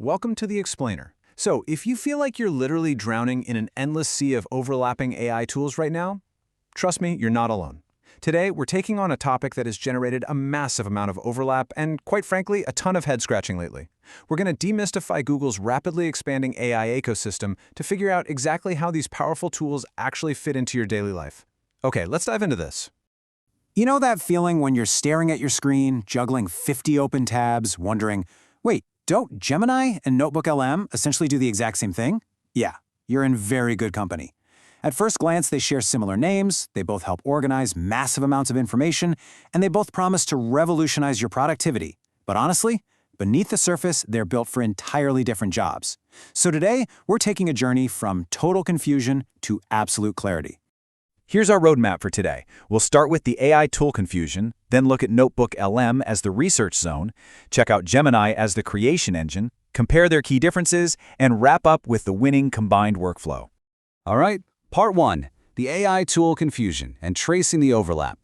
Welcome to the Explainer. So, if you feel like you're literally drowning in an endless sea of overlapping AI tools right now, trust me, you're not alone. Today, we're taking on a topic that has generated a massive amount of overlap and, quite frankly, a ton of head-scratching lately. We're going to demystify Google's rapidly expanding AI ecosystem to figure out exactly how these powerful tools actually fit into your daily life. Okay, let's dive into this. You know that feeling when you're staring at your screen, juggling 50 open tabs, wondering, wait, don't Gemini and NotebookLM essentially do the exact same thing? Yeah, you're in very good company. At first glance, they share similar names, they both help organize massive amounts of information, and they both promise to revolutionize your productivity. But honestly, beneath the surface, they're built for entirely different jobs. So today, we're taking a journey from total confusion to absolute clarity. Here's our roadmap for today. We'll start with the AI tool confusion, then look at NotebookLM as the research zone, check out Gemini as the creation engine, compare their key differences, and wrap up with the winning combined workflow. All right, part 1, the AI tool confusion and tracing the overlap.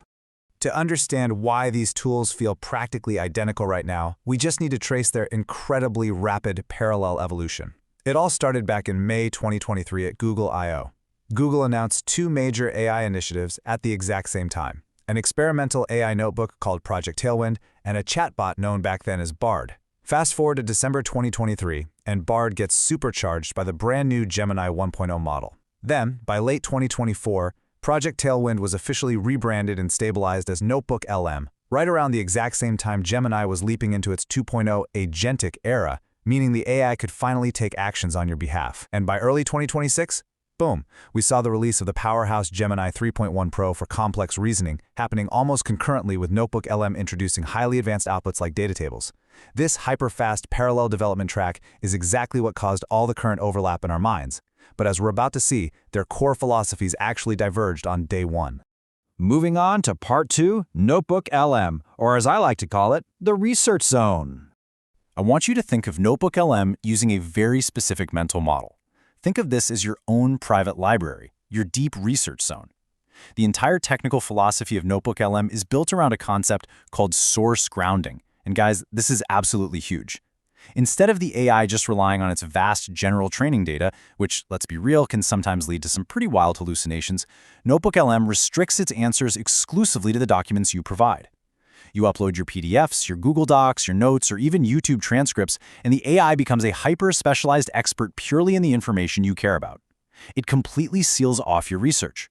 To understand why these tools feel practically identical right now, we just need to trace their incredibly rapid parallel evolution. It all started back in May 2023 at Google I/O. Google announced 2 major AI initiatives at the exact same time: an experimental AI notebook called Project Tailwind and a chatbot known back then as Bard. Fast forward to December 2023, and Bard gets supercharged by the brand new Gemini 1.0 model. Then, by late 2024, Project Tailwind was officially rebranded and stabilized as NotebookLM, right around the exact same time Gemini was leaping into its 2.0 agentic era, meaning the AI could finally take actions on your behalf. And by early 2026, boom, we saw the release of the powerhouse Gemini 3.1 Pro for complex reasoning, happening almost concurrently with NotebookLM introducing highly advanced outputs like data tables. This hyper-fast parallel development track is exactly what caused all the current overlap in our minds. But as we're about to see, their core philosophies actually diverged on day 1. Moving on to part 2, NotebookLM, or as I like to call it, the research zone. I want you to think of NotebookLM using a very specific mental model. Think of this as your own private library, your deep research zone. The entire technical philosophy of NotebookLM is built around a concept called source grounding. And guys, this is absolutely huge. Instead of the AI just relying on its vast general training data, which, let's be real, can sometimes lead to some pretty wild hallucinations, NotebookLM restricts its answers exclusively to the documents you provide. You upload your PDFs, your Google Docs, your notes, or even YouTube transcripts, and the AI becomes a hyper-specialized expert purely in the information you care about. It completely seals off your research.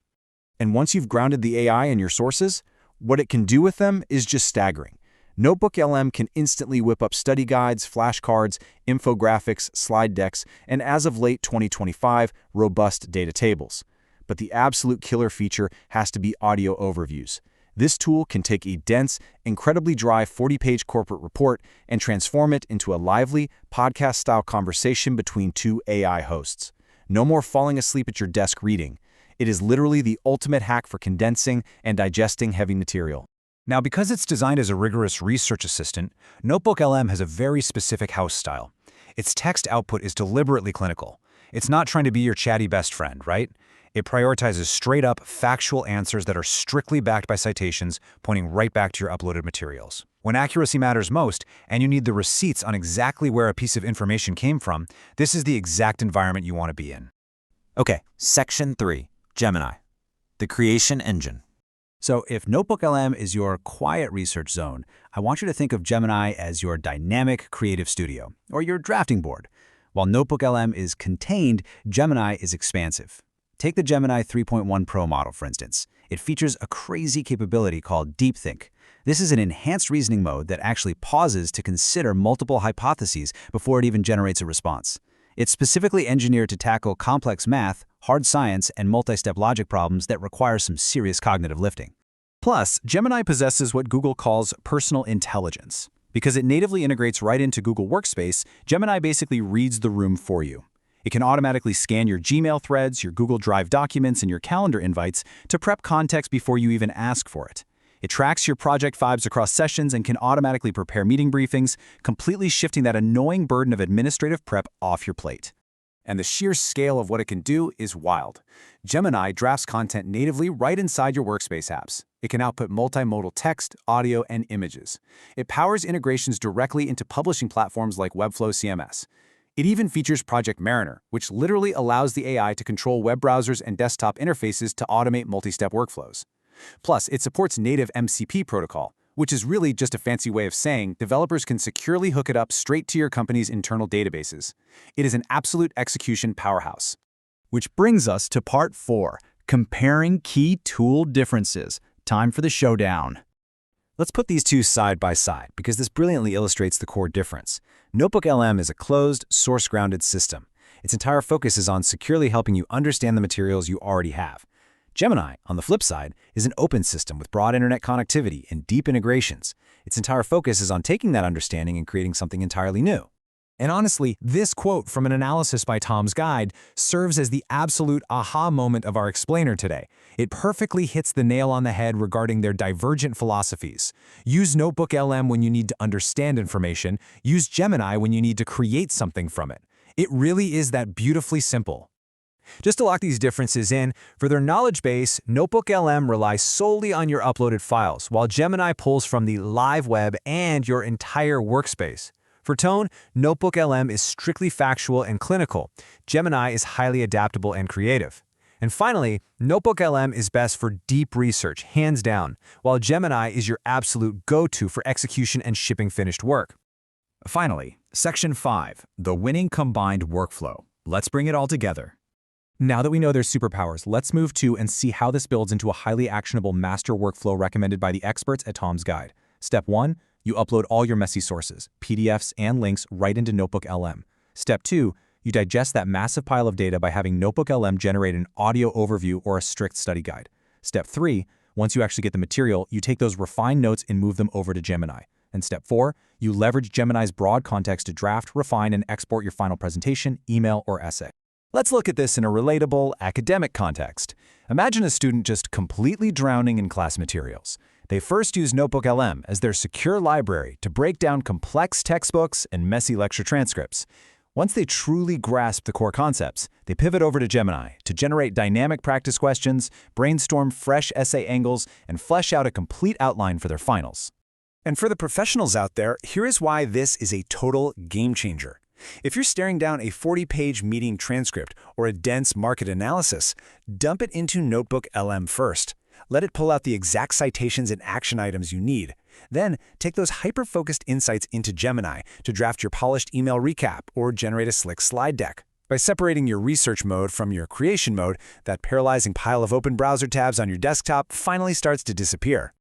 And once you've grounded the AI in your sources, what it can do with them is just staggering. NotebookLM can instantly whip up study guides, flashcards, infographics, slide decks, and as of late 2025, robust data tables. But the absolute killer feature has to be audio overviews. This tool can take a dense, incredibly dry 40-page corporate report and transform it into a lively, podcast-style conversation between 2 AI hosts. No more falling asleep at your desk reading. It is literally the ultimate hack for condensing and digesting heavy material. Now, because it's designed as a rigorous research assistant, NotebookLM has a very specific house style. Its text output is deliberately clinical. It's not trying to be your chatty best friend, right? It prioritizes straight-up, factual answers that are strictly backed by citations, pointing right back to your uploaded materials. When accuracy matters most, and you need the receipts on exactly where a piece of information came from, this is the exact environment you want to be in. Okay, Section 3, Gemini, the creation engine. So if NotebookLM is your quiet research zone, I want you to think of Gemini as your dynamic creative studio, or your drafting board. While NotebookLM is contained, Gemini is expansive. Take the Gemini 3.1 Pro model, for instance. It features a crazy capability called Deep Think. This is an enhanced reasoning mode that actually pauses to consider multiple hypotheses before it even generates a response. It's specifically engineered to tackle complex math, hard science, and multi-step logic problems that require some serious cognitive lifting. Plus, Gemini possesses what Google calls personal intelligence. Because it natively integrates right into Google Workspace, Gemini basically reads the room for you. It can automatically scan your Gmail threads, your Google Drive documents, and your calendar invites to prep context before you even ask for it. It tracks your project vibes across sessions and can automatically prepare meeting briefings, completely shifting that annoying burden of administrative prep off your plate. And the sheer scale of what it can do is wild. Gemini drafts content natively right inside your Workspace apps. It can output multimodal text, audio, and images. It powers integrations directly into publishing platforms like Webflow CMS. It even features Project Mariner, which literally allows the AI to control web browsers and desktop interfaces to automate multi-step workflows. Plus, it supports native MCP protocol, which is really just a fancy way of saying developers can securely hook it up straight to your company's internal databases. It is an absolute execution powerhouse. Which brings us to part 4, comparing key tool differences. Time for the showdown. Let's put these two side by side because this brilliantly illustrates the core difference. NotebookLM is a closed, source-grounded system. Its entire focus is on securely helping you understand the materials you already have. Gemini, on the flip side, is an open system with broad internet connectivity and deep integrations. Its entire focus is on taking that understanding and creating something entirely new. And honestly, this quote from an analysis by Tom's Guide serves as the absolute aha moment of our explainer today. It perfectly hits the nail on the head regarding their divergent philosophies. Use NotebookLM when you need to understand information. Use Gemini when you need to create something from it. It really is that beautifully simple. Just to lock these differences in, for their knowledge base, NotebookLM relies solely on your uploaded files, while Gemini pulls from the live web and your entire workspace. For tone, NotebookLM is strictly factual and clinical. Gemini is highly adaptable and creative. And finally, NotebookLM is best for deep research, hands down, while Gemini is your absolute go-to for execution and shipping finished work. Finally, Section 5, the winning combined workflow. Let's bring it all together. Now that we know their superpowers, let's move to and see how this builds into a highly actionable master workflow recommended by the experts at Tom's Guide. Step 1. You upload all your messy sources, PDFs, and links right into NotebookLM. Step 2. You digest that massive pile of data by having NotebookLM generate an audio overview or a strict study guide. Step 3. Once you actually get the material, you take those refined notes and move them over to Gemini. And Step 4. You leverage Gemini's broad context to draft, refine, and export your final presentation, email, or essay. Let's look at this in a relatable, academic context. Imagine a student just completely drowning in class materials. They first use NotebookLM as their secure library to break down complex textbooks and messy lecture transcripts. Once they truly grasp the core concepts, they pivot over to Gemini to generate dynamic practice questions, brainstorm fresh essay angles, and flesh out a complete outline for their finals. And for the professionals out there, here is why this is a total game changer. If you're staring down a 40-page meeting transcript or a dense market analysis, dump it into NotebookLM first. Let it pull out the exact citations and action items you need. Then, take those hyper-focused insights into Gemini to draft your polished email recap or generate a slick slide deck. By separating your research mode from your creation mode, that paralyzing pile of open browser tabs on your desktop finally starts to disappear.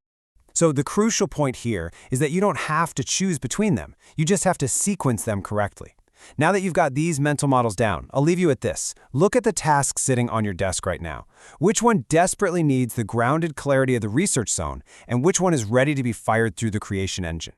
So the crucial point here is that you don't have to choose between them. You just have to sequence them correctly. Now that you've got these mental models down, I'll leave you with this. Look at the tasks sitting on your desk right now. Which one desperately needs the grounded clarity of the research zone, and which one is ready to be fired through the creation engine?